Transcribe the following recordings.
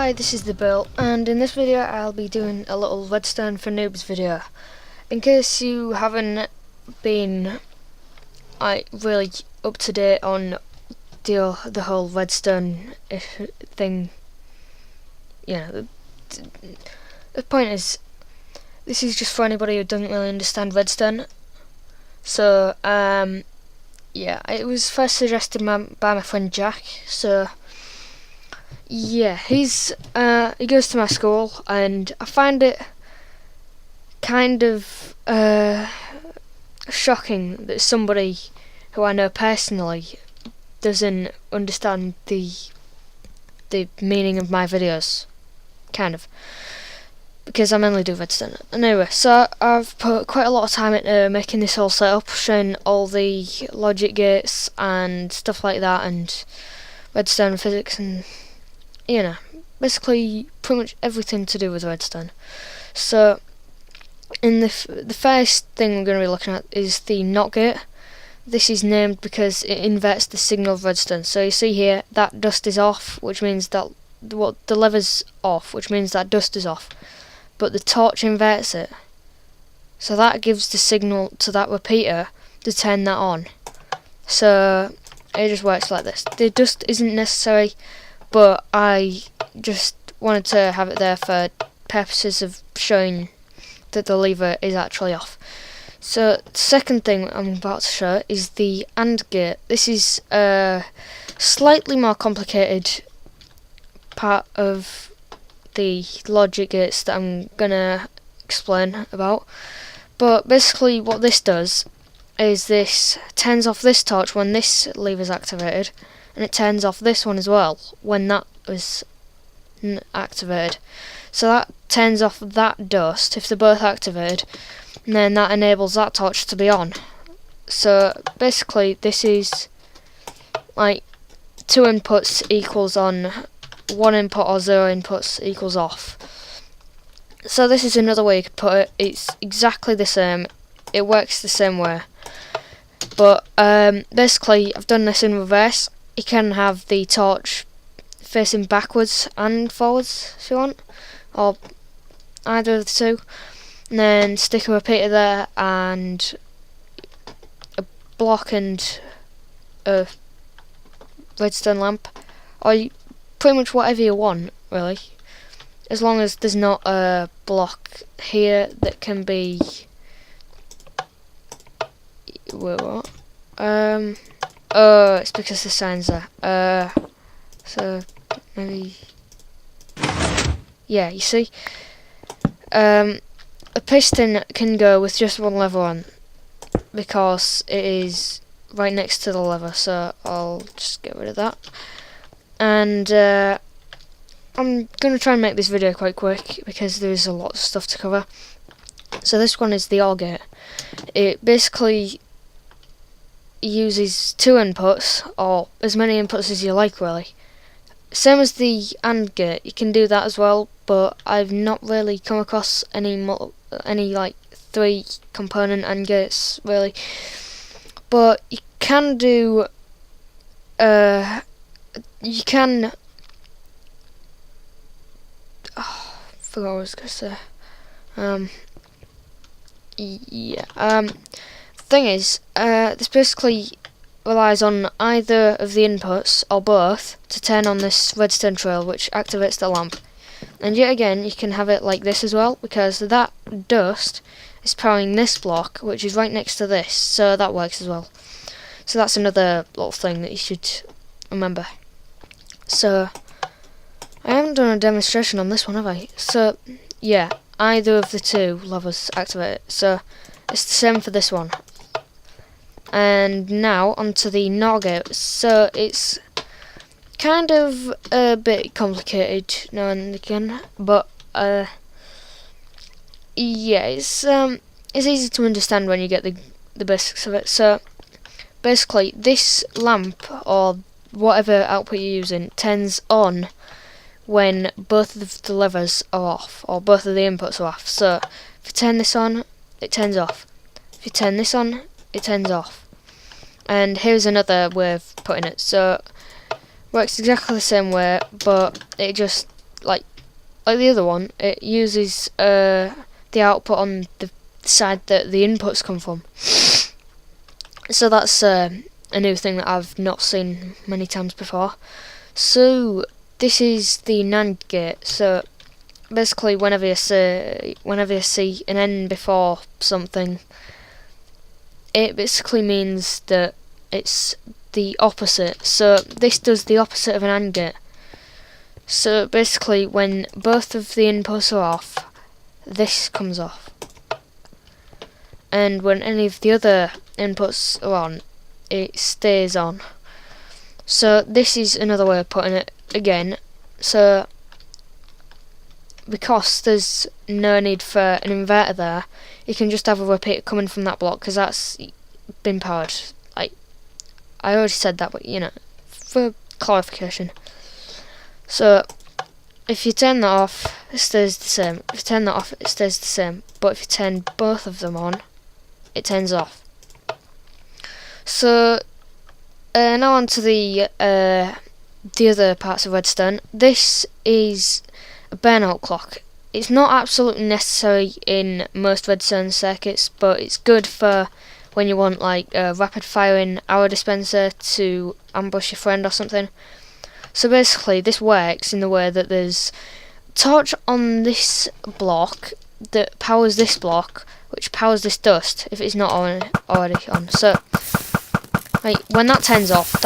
Hi, this is the Bill, and in this video I'll be doing a little Redstone for Noobs video. In case you haven't been really up to date on the whole Redstone thing, the point is, this is just for anybody who doesn't really understand Redstone. So, yeah, it was first suggested by my friend Jack, so yeah, he goes to my school, and I find it kind of shocking that somebody who I know personally doesn't understand the meaning of my videos, kind of, because I mainly do Redstone. Anyway, so I've put quite a lot of time into making this whole setup, showing all the logic gates and stuff like that, and Redstone physics, and basically pretty much everything to do with Redstone. So, in the first thing we're going to be looking at is the NOT gate. This is named because it inverts the signal of Redstone. So you see here, that dust is off, which means that the lever's off, which means that dust is off. But the torch inverts it, so that gives the signal to that repeater to turn that on. So it just works like this. The dust isn't necessary, but I just wanted to have it there for purposes of showing that the lever is actually off. So the second thing I'm about to show is the AND gate. This is a slightly more complicated part of the logic gates that I'm gonna explain about. But basically what this does is this turns off this torch when this lever is activated, and it turns off this one as well when that was activated. So that turns off that dust if they're both activated, and then that enables that torch to be on. So basically this is like 2 inputs equals on, 1 input or 0 inputs equals off. So this is another way you could put it. It's exactly the same, it works the same way, but basically I've done this in reverse. You can have the torch facing backwards and forwards if you want, or either of the two, and then stick a repeater there and a block and a redstone lamp, or pretty much whatever you want really, as long as there's not a block here that can be, wait, what? Oh, it's because the sign's there. So maybe, yeah, you see, a piston can go with just one lever on because it is right next to the lever. So I'll just get rid of that, and I'm gonna try and make this video quite quick because there is a lot of stuff to cover. So this one is the OR gate. It basically uses 2 inputs, or as many inputs as you like really. Same as the AND gate, you can do that as well, but I've not really come across any like 3 component AND gates really. But you can do, you can, I forgot what I was gonna say. Thing is, this basically relies on either of the inputs or both to turn on this redstone trail, which activates the lamp. And yet again, you can have it like this as well, because that dust is powering this block, which is right next to this, so that works as well. So that's another little thing that you should remember. So I haven't done a demonstration on this one, have I? So yeah, either of the 2 levers activate it. So it's the same for this one. And now onto the NOR gate. So it's kind of a bit complicated now and again, but yeah, it's easy to understand when you get the basics of it. So basically this lamp, or whatever output you're using, turns on when both of the levers are off, or both of the inputs are off. So if you turn this on, it turns off. If you turn this on, it turns off. And here's another way of putting it. So works exactly the same way, but it just like the other one, it uses the output on the side that the inputs come from. So that's a new thing that I've not seen many times before. So this is the NAND gate. So basically, whenever you see an N before something, it basically means that it's the opposite. So this does the opposite of an AND gate. So basically, when both of the inputs are off, this comes off, and when any of the other inputs are on, it stays on. So this is another way of putting it again. So because there's no need for an inverter there, you can just have a repeater coming from that block, because that's been powered. Like, I already said that, but you know, for clarification. So if you turn that off, it stays the same. If you turn that off, it stays the same. But if you turn both of them on, it turns off. So now on to the other parts of Redstone. This is a burnout clock. It's not absolutely necessary in most Redstone circuits, but it's good for when you want like a rapid firing arrow dispenser to ambush your friend or something. So basically this works in the way that there's a torch on this block that powers this block, which powers this dust if it's not already on. So like, when that turns off,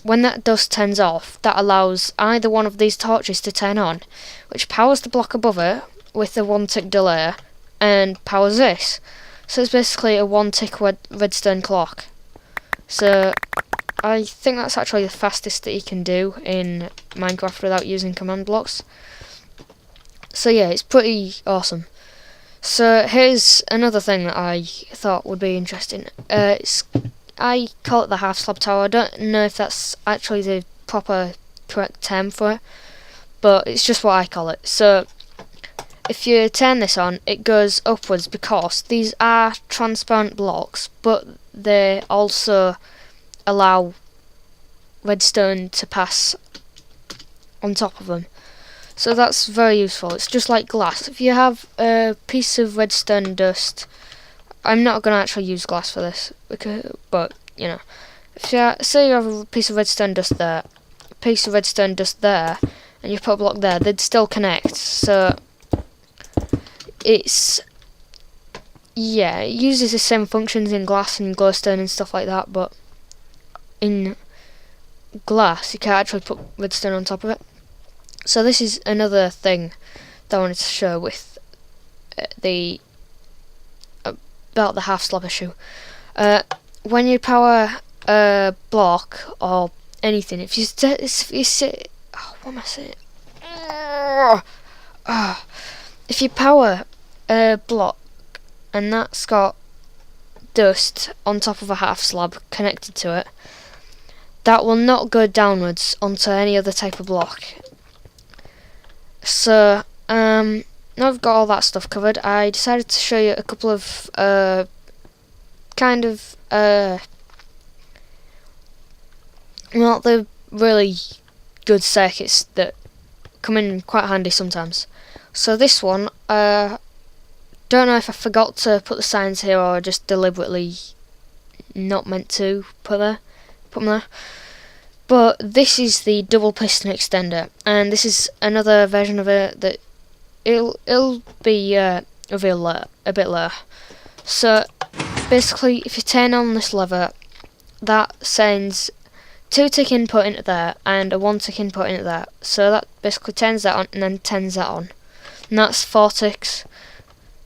when that dust turns off, that allows either one of these torches to turn on, which powers the block above it with a 1 tick delay, and powers this. So it's basically a 1 tick redstone clock. So I think that's actually the fastest that you can do in Minecraft without using command blocks. So yeah, it's pretty awesome. So here's another thing that I thought would be interesting. I call it the half slab tower. I don't know if that's actually the proper correct term for it, but it's just what I call it. So if you turn this on, it goes upwards because these are transparent blocks, but they also allow redstone to pass on top of them. So that's very useful. It's just like glass. If you have a piece of redstone dust, I'm not going to actually use glass for this, but you know, if you say you have a piece of redstone dust there, a piece of redstone dust there, and you put a block there, they'd still connect. So it uses the same functions in glass and glowstone and stuff like that, but in glass you can't actually put redstone on top of it. So this is another thing that I wanted to show with about the half slab issue. When you power a block or anything, if you sit, what am I saying? If you power a block and that's got dust on top of a half slab connected to it, that will not go downwards onto any other type of block. So now I've got all that stuff covered, I decided to show you a couple of well, they're really good circuits that come in quite handy sometimes. So this one, don't know if I forgot to put the signs here or just deliberately not meant to put them there. But this is the double piston extender, and this is another version of it that it'll be revealed a bit later. So basically, if you turn on this lever, that sends 2 tick input into there and a 1 tick input into there. So that basically turns that on and then turns that on, and that's 4 ticks.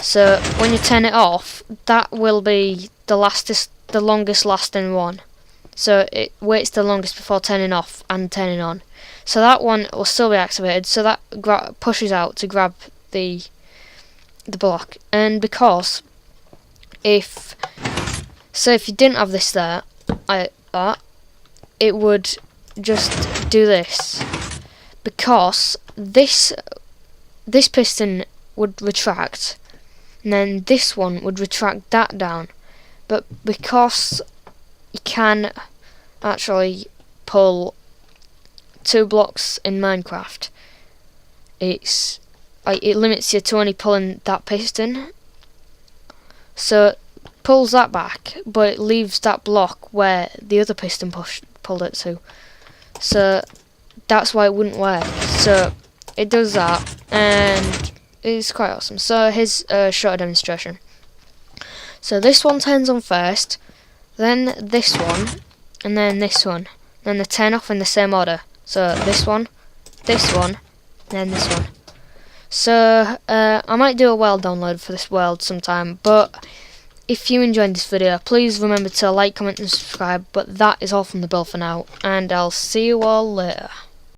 So when you turn it off, that will be the longest lasting one. So it waits the longest before turning off and turning on. So that one will still be activated. So that pushes out to grab the block. And because if you didn't have this there, it would just do this, because this piston would retract, and then this one would retract that down. But because you can actually pull 2 blocks in Minecraft, it's like it limits you to only pulling that piston. So pulls that back, but it leaves that block where the other piston pulled it to. So that's why it wouldn't work. So it does that, and it's quite awesome. So here's a short demonstration. So this one turns on first, then this one, and then this one. Then they turn off in the same order. So this one, then this one. So I might do a world download for this world sometime, but if you enjoyed this video, please remember to like, comment and subscribe. But that is all from the build for now, and I'll see you all later.